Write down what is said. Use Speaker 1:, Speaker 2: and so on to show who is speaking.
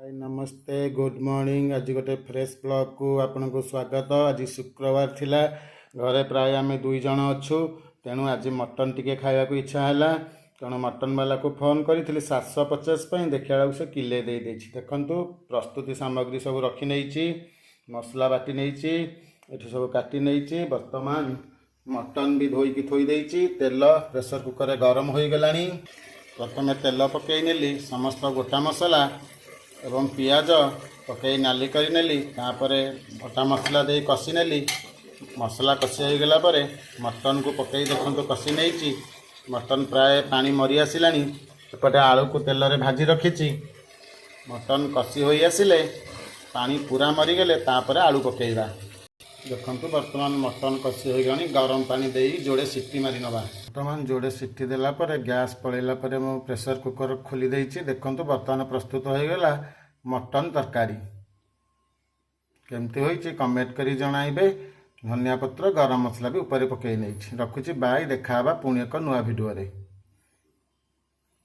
Speaker 1: हाय नमस्ते good morning. आज गोटे फ्रेश ब्लॉग को आपन को स्वागत। आज शुक्रवार थिला, घरे प्राय आम 2 जन अच्छु, तेणु आज मटन टिके खाया को इच्छा है। तेणु मटन वाला को फोन करी 750 देखा से किले दे देछि। देखंतु प्रस्तुति सामग्री सब रखी नहीं, मसला बाटी नहीं, एठी सब काटी नहीं। वर्तमान मटन भी धोईकी थोई देछि। तेल प्रेशर कुकर रे गरम हो गलानी। प्रथम तेल पकई नेली, समस्त गोटा मसला एवं पियाज पकई नाली कर नेली। तापरे गोटा मसला दे कषि नेली। मसला कषि हो गला परे मटन को पकई देखंतु कषि नहीं। मटन प्राय पानी मरी आसिलानी। एपटे आलू को तेल रे भाजी रखिछि। मटन कषि हो आसिले पानी पूरा मरीगले तापरे आलू पकईबा। देखंतु वर्तमान मटन कषि हो गलानी। गरम पानी दे जोड़े सीटी मारी नवा। वर्तमान जोड़े सीटी देला परे गैस पड़ेला परे मो प्रेशर कुकर खोली देछि। देखंतु वर्तमान प्रस्तुत हो गला मटन तरकारी। केमती होइछि कमेंट करी जणाइबे। धनिया पत्र गरम मसला भी ऊपर पकई नहीं। रखुछि बाय, देखा पुणी एक नुआ भिडियो रे।